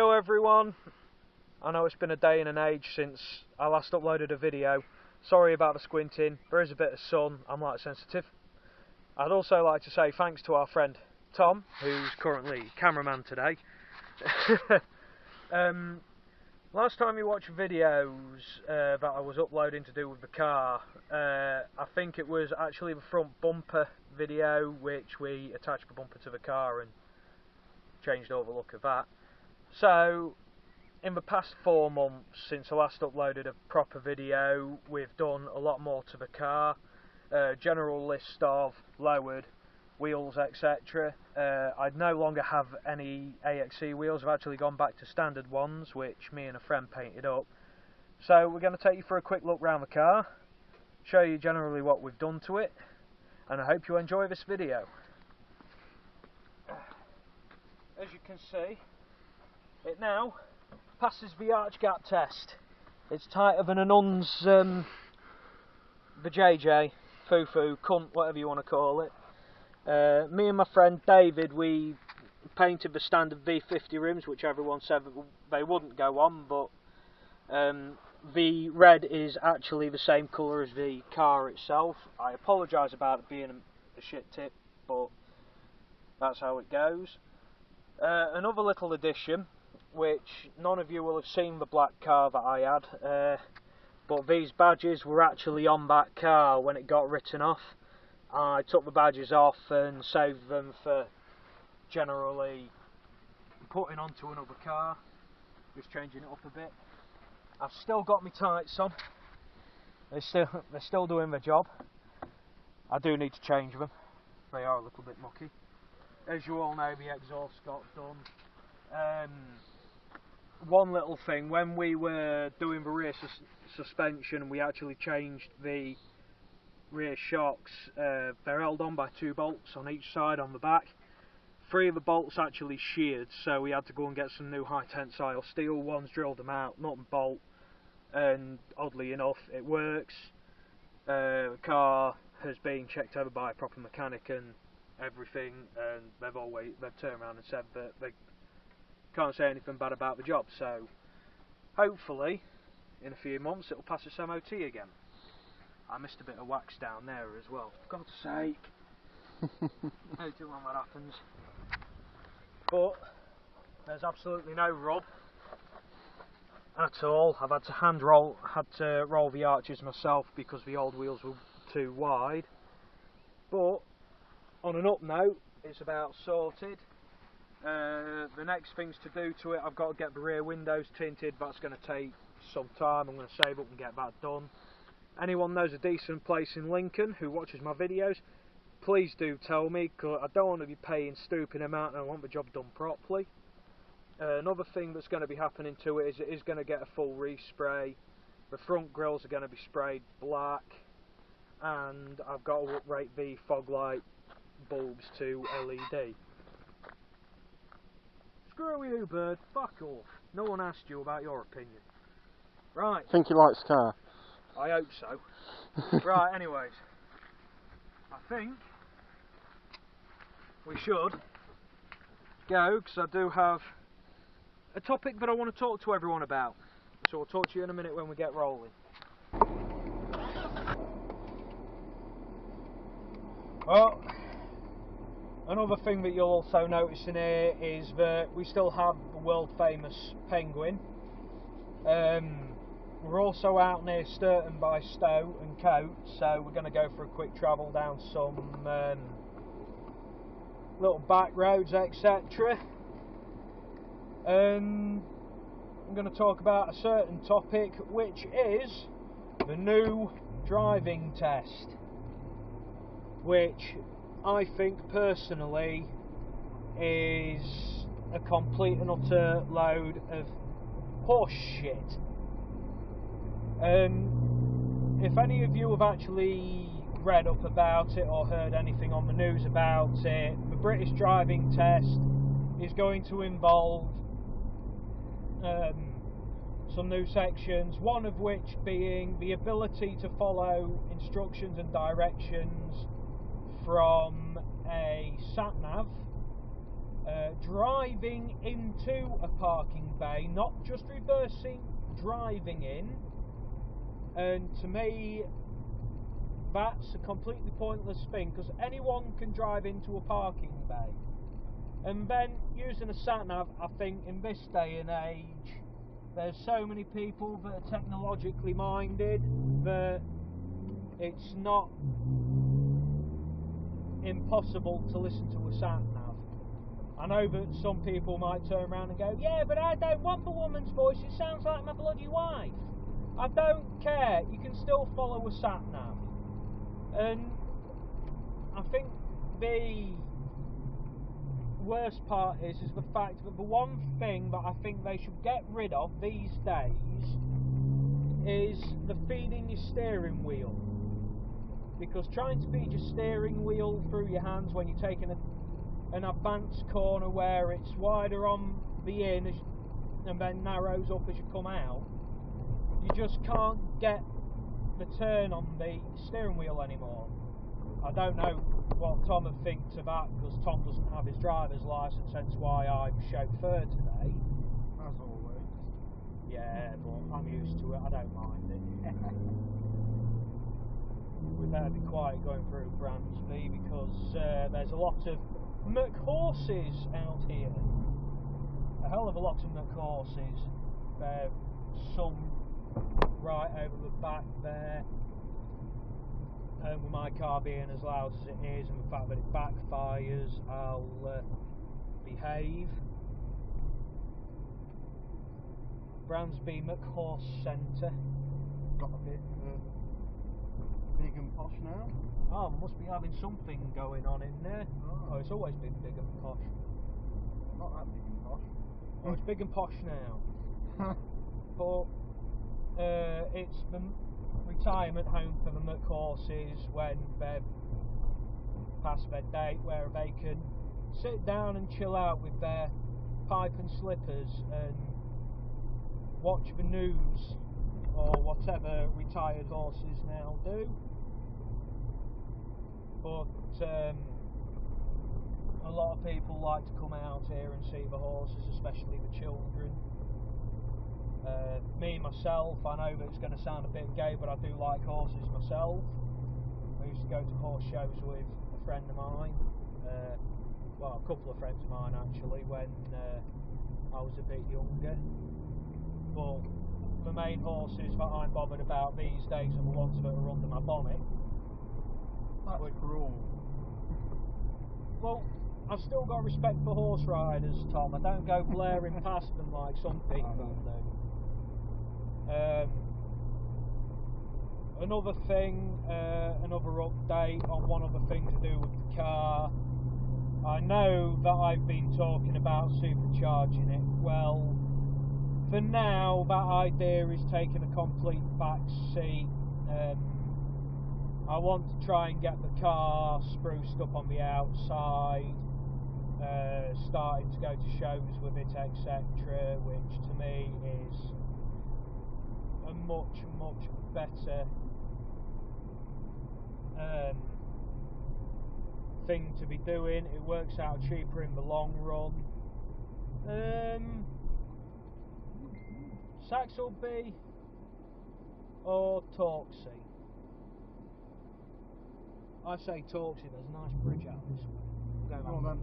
Yo everyone, I know it's been a day and an age since I last uploaded a video. Sorry about the squinting, there is a bit of sun, I'm light sensitive. I'd also like to say thanks to our friend Tom, who's currently cameraman today. Last time you watched videos that I was uploading to do with the car, I think it was actually the front bumper video, which we attached the bumper to the car and changed over the look of that. So, in the past 4 months since I last uploaded a proper video, we've done a lot more to the car. General list of lowered wheels, etc. I no longer have any AXE wheels. I've actually gone back to standard ones, which me and a friend painted up. So we're going to take you for a quick look around the car, show you generally what we've done to it, and I hope you enjoy this video. As you can see, it now passes the arch gap test. It's tighter than a nun's, the JJ, foo-foo, cunt, whatever you want to call it. Me and my friend David, we painted the standard V50 rims, which everyone said they wouldn't go on, but the red is actually the same colour as the car itself. I apologise about it being a shit tip, but that's how it goes. Another little addition, which none of you will have seen the black car that I had, but these badges were actually on that car when it got written off. I took the badges off and saved them for generally putting onto another car, just changing it up a bit. I've still got my tights on, they're still doing their job. I do need to change them, they are a little bit mucky. As you all know, the exhaust got done. One little thing, when we were doing the rear suspension, we actually changed the rear shocks. They're held on by 2 bolts on each side on the back. 3 of the bolts actually sheared, so we had to go and get some new high tensile steel ones, drilled them out, nut and bolt, and oddly enough it works. The car has been checked over by a proper mechanic and everything, and they've turned around and said that they can't say anything bad about the job, so hopefully in a few months it'll pass its MOT again. I missed a bit of wax down there as well, for God's sake. No too long that happens. But there's absolutely no rub at all. I've had to roll the arches myself because the old wheels were too wide. But on an up note, it's about sorted. The next things to do to it, I've got to get the rear windows tinted. That's going to take some time. I'm going to save up and get that done. Anyone knows a decent place in Lincoln who watches my videos, please do tell me, because I don't want to be paying stupid amount and I want the job done properly. Another thing that's going to be happening to it is it is going to get a full respray. The front grills are going to be sprayed black, and I've got to upgrade the fog light bulbs to LED. Screw you, bird, fuck off. No one asked you about your opinion. Right. Think he likes car? I hope so. Right, anyways, I think we should go, because I do have a topic that I want to talk to everyone about. So I'll talk to you in a minute when we get rolling. Well, another thing that you'll also notice in here is that we still have the world famous penguin. We're also out near Sturton by Stowe and Coat, so we're going to go for a quick travel down some little back roads, etc. And I'm going to talk about a certain topic, which is the new driving test, which I think personally is a complete and utter load of horse shit. If any of you have actually read up about it or heard anything on the news about it, the British driving test is going to involve some new sections, one of which being the ability to follow instructions and directions from a sat-nav driving into a parking bay, not just reversing, driving in. And to me, that's a completely pointless thing, because anyone can drive into a parking bay. And then using a sat-nav, I think in this day and age, there's so many people that are technologically minded that it's not impossible to listen to a sat-nav. I know that some people might turn around and go, yeah, but I don't want the woman's voice, it sounds like my bloody wife. I don't care, you can still follow a sat-nav. And I think the worst part is the fact that the one thing that I think they should get rid of these days is the feeding your steering wheel. Because trying to feed your steering wheel through your hands when you're taking an advanced corner where it's wider on the in and then narrows up as you come out, you just can't get the turn on the steering wheel anymore. I don't know what Tom thinks of that, because Tom doesn't have his driver's licence, hence why I'm chauffeur today. As always. Yeah, but I'm used to it, I don't mind it. We better be quiet going through Bransby, because there's a lot of mchorses out here. A hell of a lot of mchorses. There's some right over the back there. And with my car being as loud as it is, and the fact that it backfires, I'll behave. Bransby mchorse Centre. Got a bit big and posh now. Oh, must be having something going on in there. Oh, it's always been big and posh. Not that big and posh. Oh, it's big and posh now. But it's the retirement home for the mchorses when they're past their date, where they can sit down and chill out with their pipe and slippers and watch the news or whatever retired horses now do. But a lot of people like to come out here and see the horses, especially the children. Me myself, I know that it's going to sound a bit gay, but I do like horses myself. I used to go to horse shows with a friend of mine, well, a couple of friends of mine actually, when I was a bit younger. But the main horses that I'm bothered about these days are the ones that are under my bonnet. That's cruel. Well, I've still got respect for horse riders, Tom. I don't go blaring past them like some people do. Another thing, another update on one other thing to do with the car. I know that I've been talking about supercharging it. Well, for now, that idea is taking a complete back seat. I want to try and get the car spruced up on the outside, starting to go to shows with it, etc., which to me is a much better thing to be doing. It works out cheaper in the long run. Saxelby or Torksey? I say Torksey, there's a nice bridge out this way. Go on then.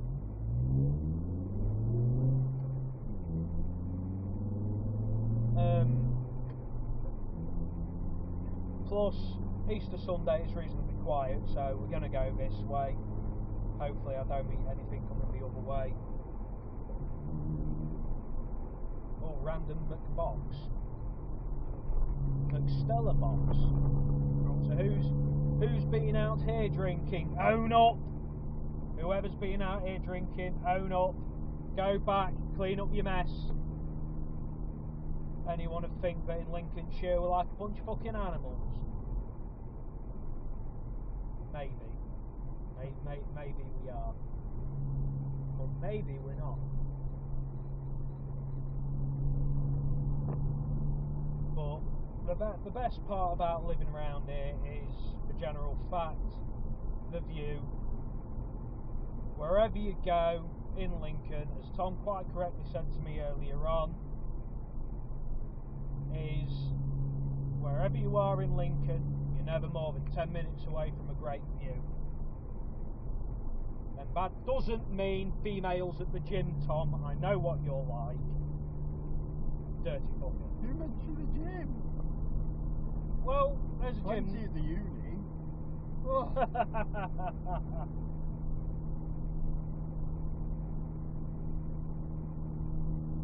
Plus, Easter Sunday is reasonably quiet, so we're going to go this way. Hopefully I don't meet anything coming the other way. Oh, random McBox. McStella box. So who's been out here drinking? Own up! Whoever's been out here drinking, own up. Go back, clean up your mess. Anyone would think that in Lincolnshire we're like a bunch of fucking animals? Maybe. Maybe we are. But maybe we're not. But the best part about living around here is the general fact, the view. Wherever you go, in Lincoln, as Tom quite correctly said to me earlier on, is wherever you are in Lincoln, you're never more than 10 minutes away from a great view. And that doesn't mean females at the gym, Tom. I know what you're like. Dirty fucker. You mentioned the gym. Well, there's a Plenty gym. at the uni.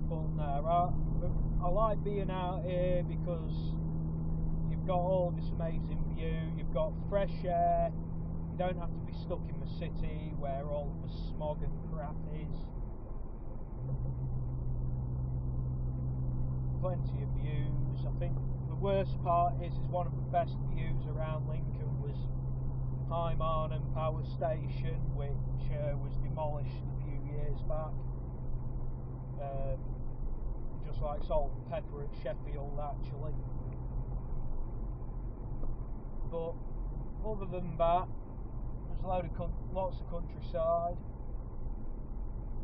But no, I like being out here because you've got all this amazing view, you've got fresh air, you don't have to be stuck in the city where all the smog and crap is. Plenty of views. I think the worst part is one of the best views around Lincoln was High Marnham Power Station, which was demolished a few years back. Just like Salt and Pepper at Sheffield, actually. But other than that, there's a load of lots of countryside,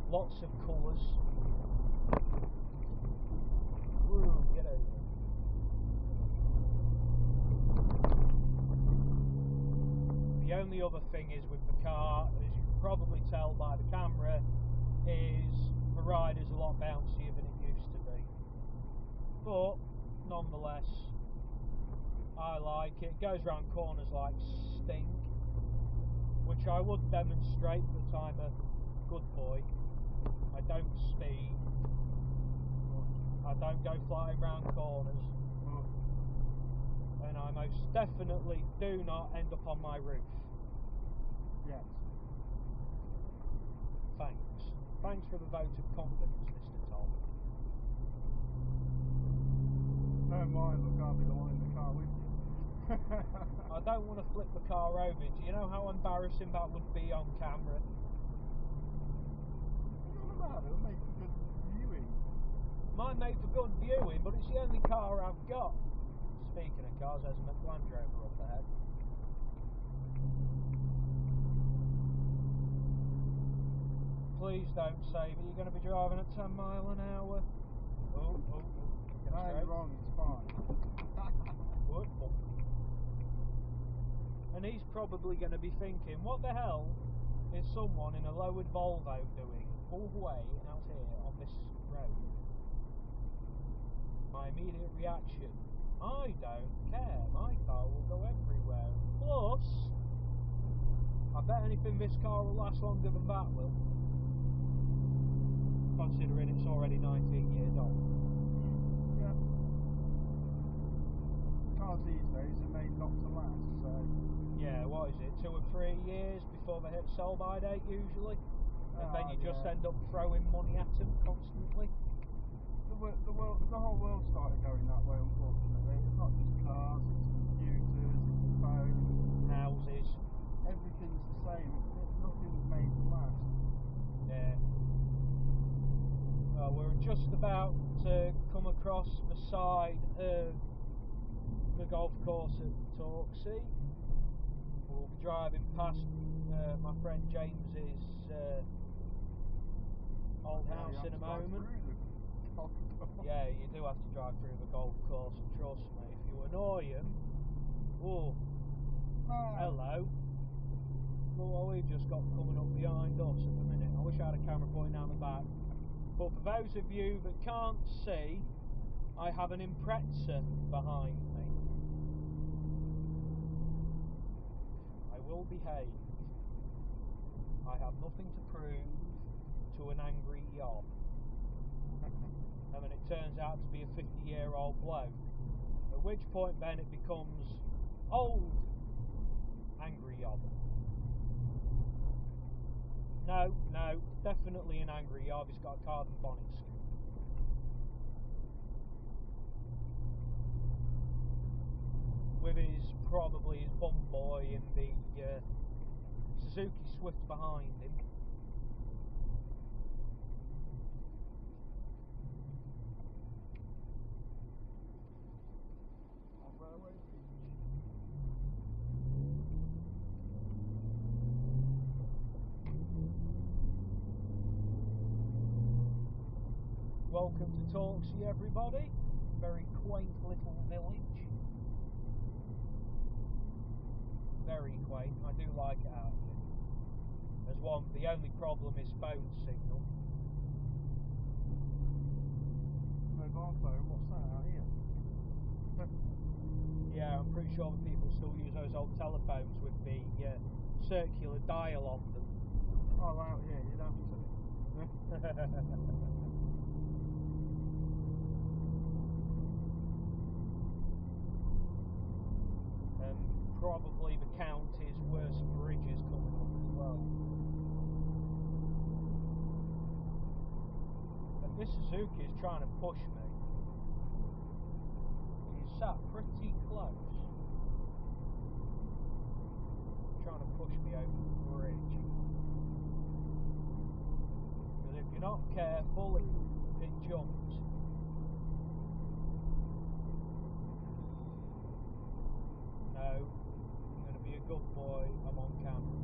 lots of colours. Ooh, get over there. The only other thing is with the car, as you can probably tell by the camera, is the ride is a lot bouncier than it used to be. But nonetheless, I like it. It goes round corners like stink, which I would demonstrate that I'm a good boy. I don't speed. I don't go flying round corners. And I most definitely do not end up on my roof. Yes. Thanks. Thanks for the vote of confidence, Mr. Tom. Don't mind, look, I'll be the one in the car with you. I don't want to flip the car over. Do you know how embarrassing that would be on camera? What about it? It'll make for good viewing. Might make for good viewing, but it's the only car I've got. Speaking of cars, there's a Land Rover up ahead. Please don't say that you're going to be driving at 10 mile an hour. Oh. No, you're wrong, it's fine. And he's probably going to be thinking, what the hell is someone in a lowered Volvo doing all the way out here on this road? My immediate reaction, I don't care, my car will go everywhere. Plus, I bet anything this car will last longer than that will, considering it's already 19 years old. Yeah. Cars these days are made not to last, so... Yeah, what is it, 2 or 3 years before they hit sell by date usually? And then you just end up throwing money at them constantly? The whole world started going that way, unfortunately. It's not just cars, it's computers, it's phones, houses. Everything's the same. Nothing's made to last. Yeah. Well, we're just about to come across the side of the golf course at Torksey. We'll be driving past my friend James's old house in a moment. Yeah, you do have to drive through the golf course, and trust me, if you annoy him, hello. Look what we've just got coming up behind us at the minute. I wish I had a camera pointing down the back. But for those of you that can't see, I have an Impreza behind me. I will behave. I have nothing to prove to an angry yob. And then it turns out to be a 50-year-old bloke. At which point then it becomes old angry yob. No, definitely an angry yob. He's got a carbon bonnet scoop. With probably his bum boy in the Suzuki Swift behind him. welcome to Torksey, everybody. Very quaint little village. Very quaint. I do like it out here. The only problem is phone signal. Mobile phone, what's that out here? Yeah, I'm pretty sure that people still use those old telephones with the circular dial on them. Oh, out here, you'd have to. Probably the county's worst bridges coming up as well. And this Suzuki is trying to push me. He's sat pretty close. Trying to push me over the bridge. But if you're not careful, it jumps. No. Be a good boy, I'm on camera.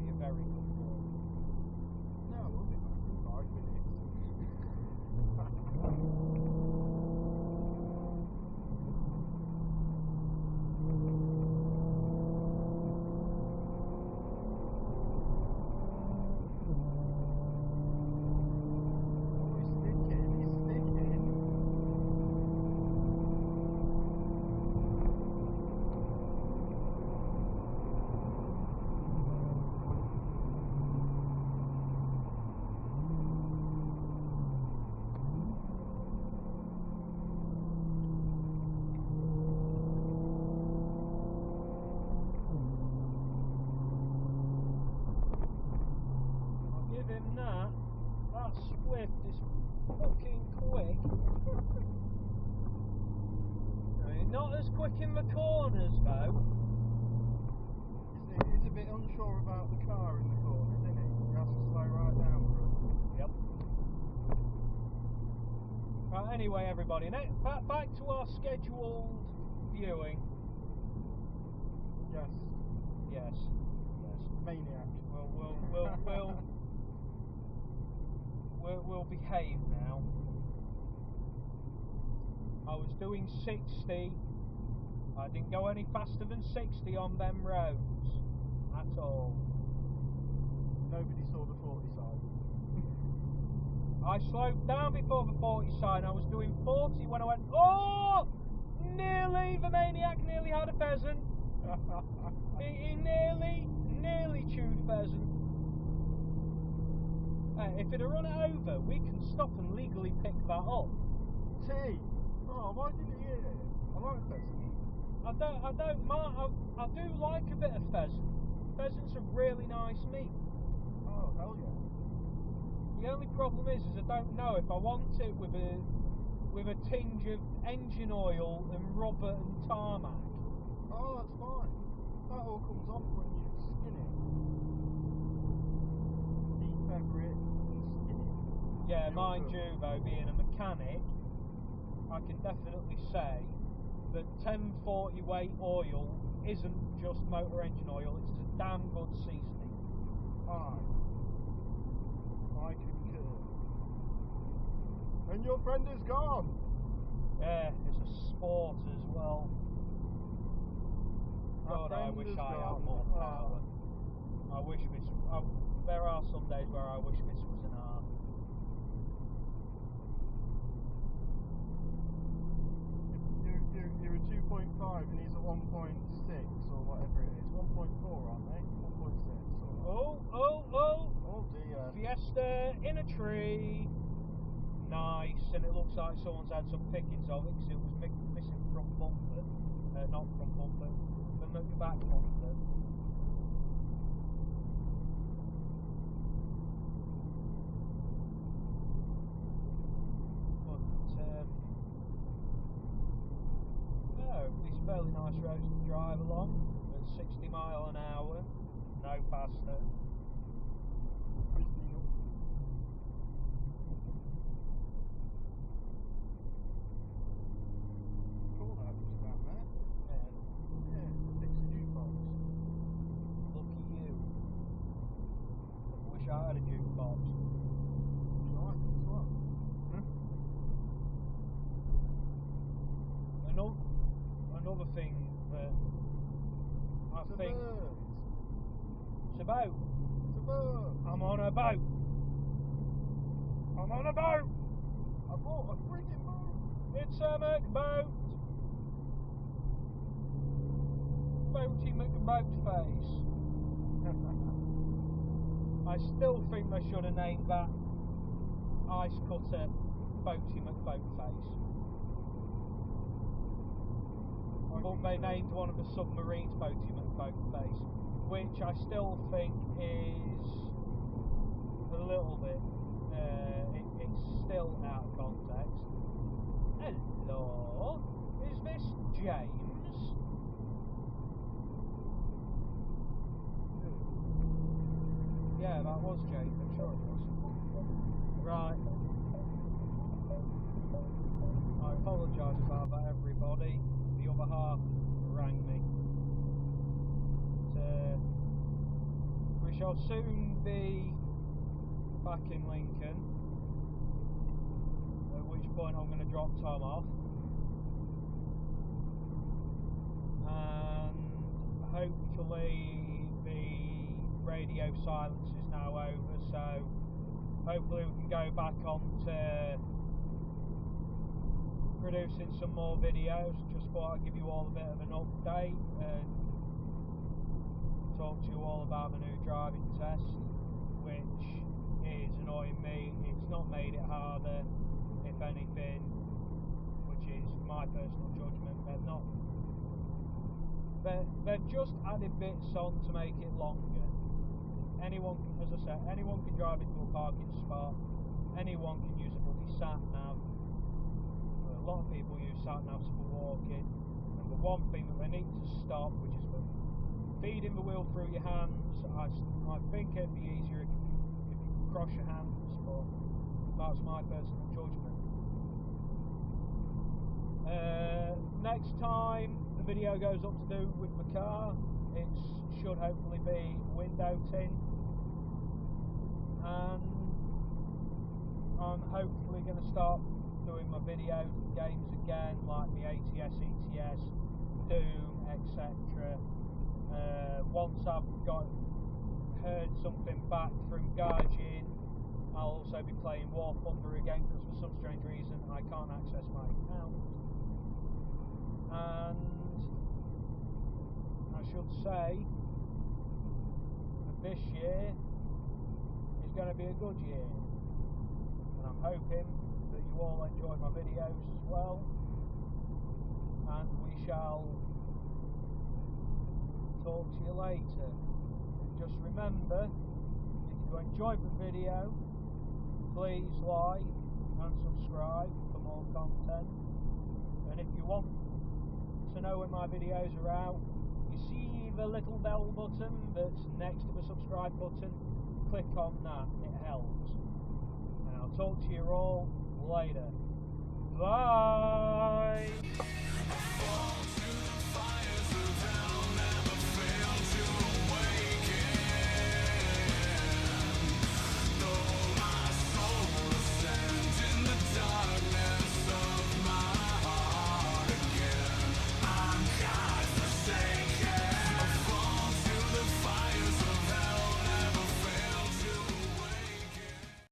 Be a very good boy. No, we'll be back in 5 minutes. That Swift is fucking quick. I mean, not as quick in the corners though. He's a bit unsure about the car in the corners, isn't he? He has to slow right down for us. Yep. Right, anyway, everybody, back to our scheduled viewing. Yes. Yes. Maniac. We'll behave now. I was doing 60. I didn't go any faster than 60 on them roads at all. Nobody saw the 40 sign. I slowed down before the 40 sign. I was doing 40 when I went, oh! Nearly, the maniac nearly had a pheasant. he nearly chewed pheasant. If it'd have run it over, we can stop and legally pick that up. T. Oh, why didn't you eat it? I like pheasant. I don't mind. I do like a bit of pheasant. Pheasant's a really nice meat. Oh, hell yeah. The only problem is I don't know if I want it with a tinge of engine oil and rubber and tarmac. Oh, that's fine. That all comes off when you skin it. Defeather it and skin it. Yeah, mind you though, being a mechanic, I can definitely say that 1040 weight oil isn't just motor engine oil, it's a damn good seasoning. I concur. And your friend is gone. Yeah, it's a sport as well. God, I wish I had more power. I wish this. There are some days where I wish this was an art. You're a 2.5 and he's a 1.6 or whatever it is. 1.4, aren't they? 1.6. Oh dear. Fiesta in a tree. Nice, and it looks like someone's had some pickings of it because it was missing front bumper. Not front bumper, the back bumper. These fairly nice roads to drive along at 60 mile an hour, no faster. Cool that was down there. Yeah, fix a jukebox. Lucky you. I wish I had a jukebox. thing that I It's a think bird. it's a boat. It's a bird. I'm on a boat. I'm on a boat. I bought a friggin' boat. It's a McBoat. Boaty McBoatface. I still think they should have named that ice cutter Boaty McBoatface. But they named one of the submarines Boaty McBoatface, which I still think is a little bit, it's still out of context. Hello, is this James? Yeah, that was James, I'm sure it was. Right. I apologise about that, everybody. The other half rang me. But, we shall soon be back in Lincoln, at which point I'm going to drop Tom off. And hopefully the radio silence is now over, so hopefully we can go back on to producing some more videos. Just thought I'd give you all a bit of an update and talk to you all about my new driving test, which is annoying me. It's not made it harder, if anything, which is my personal judgment. They've just added bits on to make it longer. Anyone can, as I said, anyone can drive into a parking spot. Anyone can use a bloody sat nav. A lot of people use sat navs for walking. And the one thing that they need to stop, which is feeding the wheel through your hands. I think it'd be easier if you cross your hands, but that's my personal judgment. Next time the video goes up to do with the car, it should hopefully be window tint, and I'm hopefully going to start doing my video games again, like the ATS, ETS, Doom, etc. Once I've heard something back from Gaijin, I'll also be playing War Thunder again, because for some strange reason I can't access my account. And I should say that this year is going to be a good year, and I'm hoping that you all enjoy my videos as well, and we shall talk to you later. And just remember, if you enjoyed the video, please like and subscribe for more content, and if you want to know when my videos are out, you see the little bell button that's next to the subscribe button? Click on that, it helps. And I'll talk to you all later. Bye!